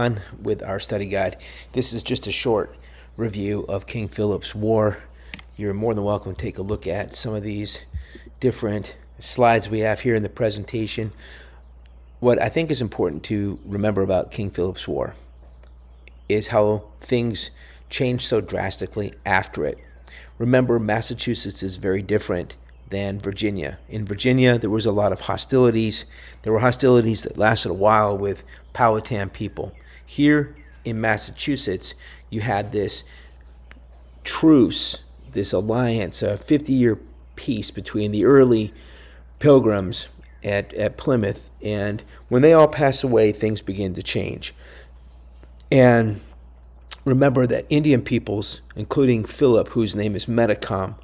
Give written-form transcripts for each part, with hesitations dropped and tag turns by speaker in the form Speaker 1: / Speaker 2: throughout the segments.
Speaker 1: On with our study guide. This is just a short review of King Philip's War. You're more than welcome to take a look at some of these different slides we have here in the presentation. What I think is important to remember about King Philip's War is how things changed so drastically after it. Remember, Massachusetts is very different than Virginia. In Virginia, there was a lot of hostilities. There were hostilities that lasted a while with Powhatan people. Here in Massachusetts, you had this truce, this alliance, a 50-year peace between the early pilgrims at Plymouth. And when they all pass away, things begin to change. And remember that Indian peoples, including Philip, whose name is Metacom,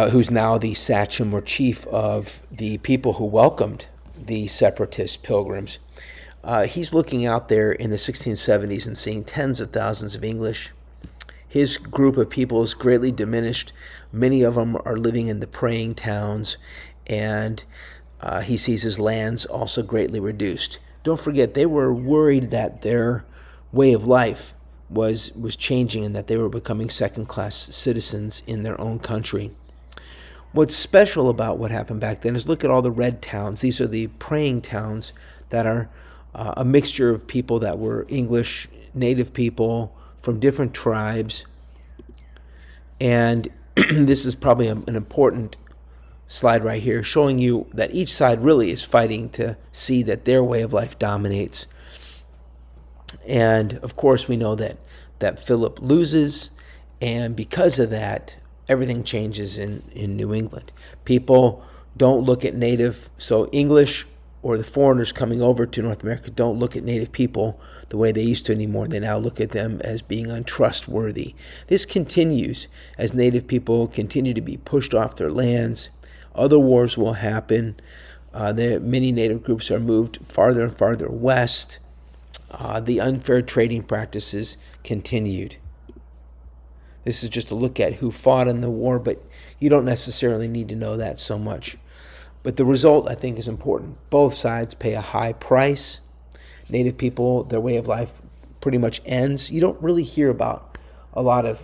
Speaker 1: who's now the sachem or chief of the people who welcomed the separatist pilgrims, he's looking out there in the 1670s and seeing tens of thousands of English. His group of people is greatly diminished. Many of them are living in the praying towns, and he sees his lands also greatly reduced. Don't forget, they were worried that their way of life was changing and that they were becoming second-class citizens in their own country. What's special about what happened back then is look at all the red towns. These are the praying towns that are a mixture of people that were English, native people from different tribes. And this is probably an important slide right here, showing you that each side really is fighting to see that their way of life dominates. And of course, we know that Philip loses, and because of that, everything changes in New England. People don't look at native, so English or the foreigners coming over to North America don't look at native people the way they used to anymore. They now look at them as being untrustworthy. This continues as native people continue to be pushed off their lands. Other wars will happen. Many native groups are moved farther and farther west. The unfair trading practices continued. This is just a look at who fought in the war, but you don't necessarily need to know that so much. But the result, I think, is important. Both sides pay a high price. Native people, their way of life pretty much ends. You don't really hear about a lot of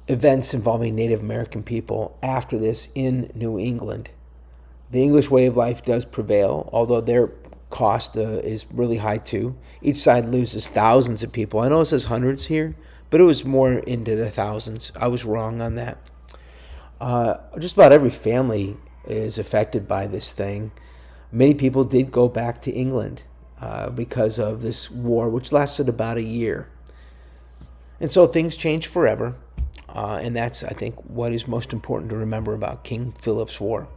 Speaker 1: events involving Native American people after this in New England. The English way of life does prevail, although their cost is really high too. Each side loses thousands of people. I know it says hundreds here, but it was more into the thousands. I was wrong on that. Just about every family is affected by this thing. Many people did go back to England because of this war, which lasted about a year. And so things change forever. And that's, I think, what is most important to remember about King Philip's War.